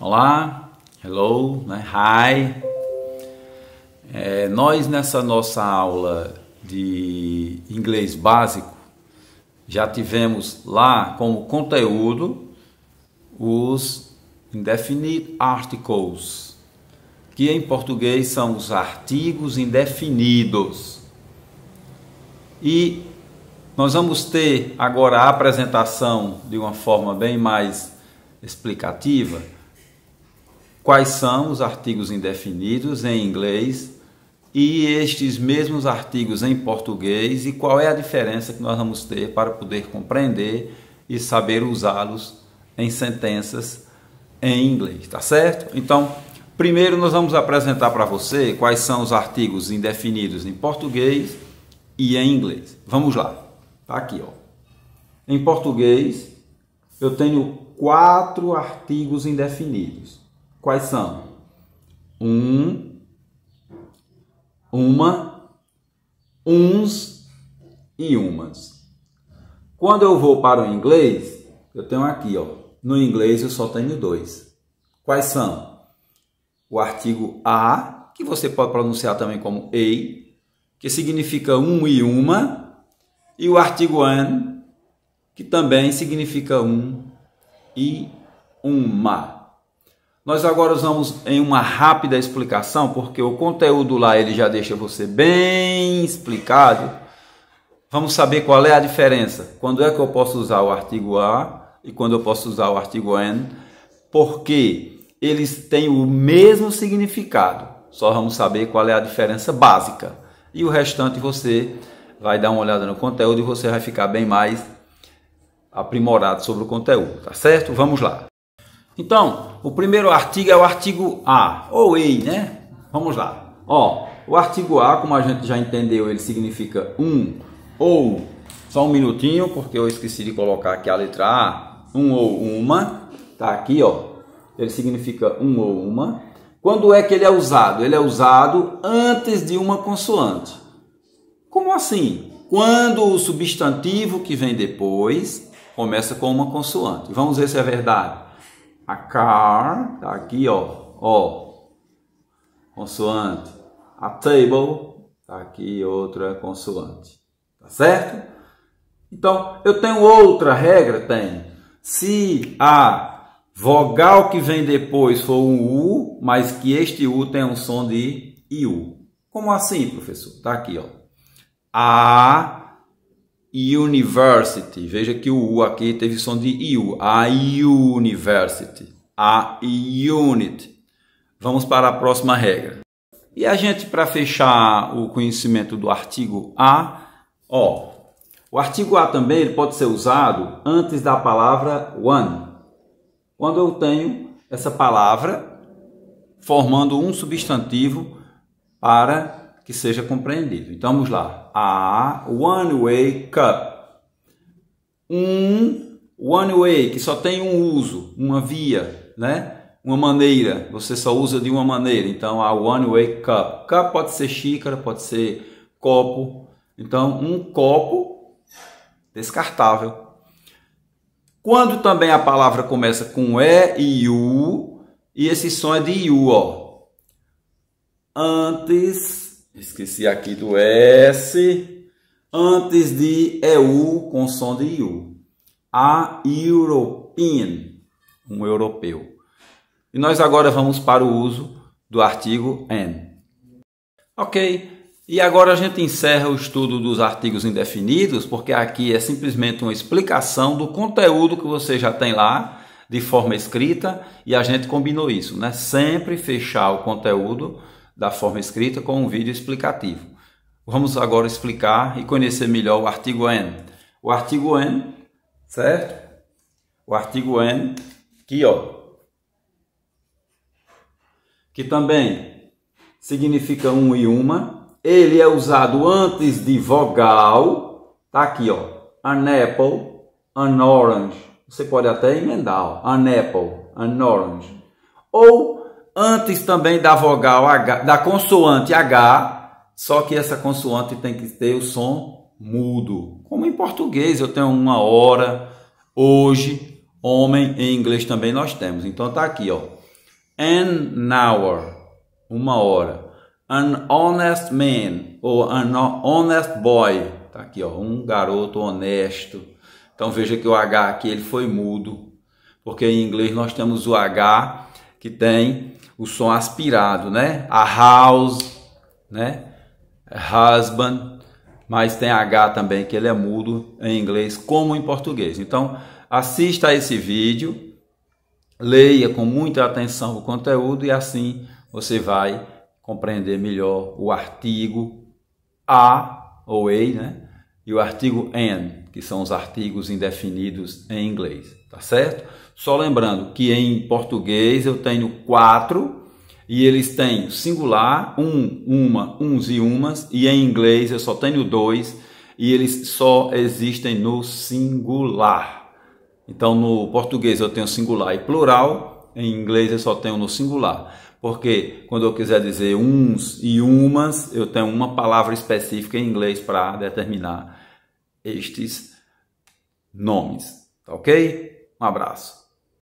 Olá, hello, né? Hi. Nós nessa nossa aula de inglês básico já tivemos lá como conteúdo os indefinite articles, que em português são os artigos indefinidos. E nós vamos ter agora a apresentação de uma forma bem mais explicativa. Quais são os artigos indefinidos em inglês e estes mesmos artigos em português e qual é a diferença que nós vamos ter para poder compreender e saber usá-los em sentenças em inglês, tá certo? Então, primeiro nós vamos apresentar para você quais são os artigos indefinidos em português e em inglês. Vamos lá, tá aqui, ó. Em português, eu tenho 4 artigos indefinidos. Quais são? Uma, uns e umas. Quando eu vou para o inglês, eu tenho aqui, ó. No inglês eu só tenho 2. Quais são? O artigo a, que você pode pronunciar também como a, que significa um e uma, e o artigo an, que também significa um e uma. Nós agora vamos em uma rápida explicação, porque o conteúdo lá ele já deixa você bem explicado. Vamos saber qual é a diferença. Quando é que eu posso usar o artigo a e quando eu posso usar o artigo an, porque eles têm o mesmo significado. Só vamos saber qual é a diferença básica. E o restante você vai dar uma olhada no conteúdo e você vai ficar bem mais aprimorado sobre o conteúdo, tá certo? Vamos lá. Então, o primeiro artigo é o artigo a, ou ei, né? Vamos lá. Ó, o artigo a, como a gente já entendeu, ele significa um ou, só um minutinho, porque eu esqueci de colocar aqui a letra A, um ou uma, tá aqui, ó. Ele significa um ou uma. Quando é que ele é usado? Ele é usado antes de uma consoante. Como assim? Quando o substantivo que vem depois começa com uma consoante. Vamos ver se é verdade. A car, tá aqui, ó, consoante. A table, tá aqui outra consoante, tá certo? Então, eu tenho outra regra, tem. Se a vogal que vem depois for um U, mas que este U tem um som de IU. Como assim, professor? Tá aqui, ó. A university. Veja que o U aqui teve som de IU. A university. A unit. Vamos para a próxima regra. E a gente, para fechar o conhecimento do artigo a, ó, o artigo a também ele pode ser usado antes da palavra one. Quando eu tenho essa palavra formando um substantivo para que seja compreendido. Então, vamos lá. A one-way cup. Um one-way, que só tem um uso, uma via, né? Uma maneira. Você só usa de uma maneira. Então, a one-way cup. Cup pode ser xícara, pode ser copo. Então, um copo descartável. Quando também a palavra começa com E e U, e esse som é de U, ó. Antes, esqueci aqui do S, antes de EU com som de U. A European, um europeu. E nós agora vamos para o uso do artigo an. Ok, e agora a gente encerra o estudo dos artigos indefinidos, porque aqui é simplesmente uma explicação do conteúdo que você já tem lá, de forma escrita, e a gente combinou isso, né? Sempre fechar o conteúdo da forma escrita com um vídeo explicativo. Vamos agora explicar e conhecer melhor o artigo an. O artigo an, certo? O artigo an, aqui, ó, que também significa um e uma. Ele é usado antes de vogal, tá aqui, ó, an apple, an orange. Você pode até emendar, ó, an apple, an orange. Ou antes também da vogal H, da consoante H, só que essa consoante tem que ter o som mudo. Como em português eu tenho uma hora, hoje, homem, em inglês também nós temos. Então tá aqui, ó. An hour, uma hora. An honest man, ou an honest boy. Tá aqui, ó, um garoto honesto. Então veja que o H aqui ele foi mudo, porque em inglês nós temos o H que tem o som aspirado, né? A house, né? Husband, mas tem H também que ele é mudo em inglês como em português. Então assista a esse vídeo, leia com muita atenção o conteúdo e assim você vai compreender melhor o artigo a ou a, né? E o artigo an, que são os artigos indefinidos em inglês, tá certo? Só lembrando que em português eu tenho 4 e eles têm singular, uma, uns e umas, e em inglês eu só tenho 2 e eles só existem no singular. Então no português eu tenho singular e plural, em inglês eu só tenho no singular. Porque quando eu quiser dizer uns e umas, eu tenho uma palavra específica em inglês para determinar estes nomes. Tá ok? Um abraço.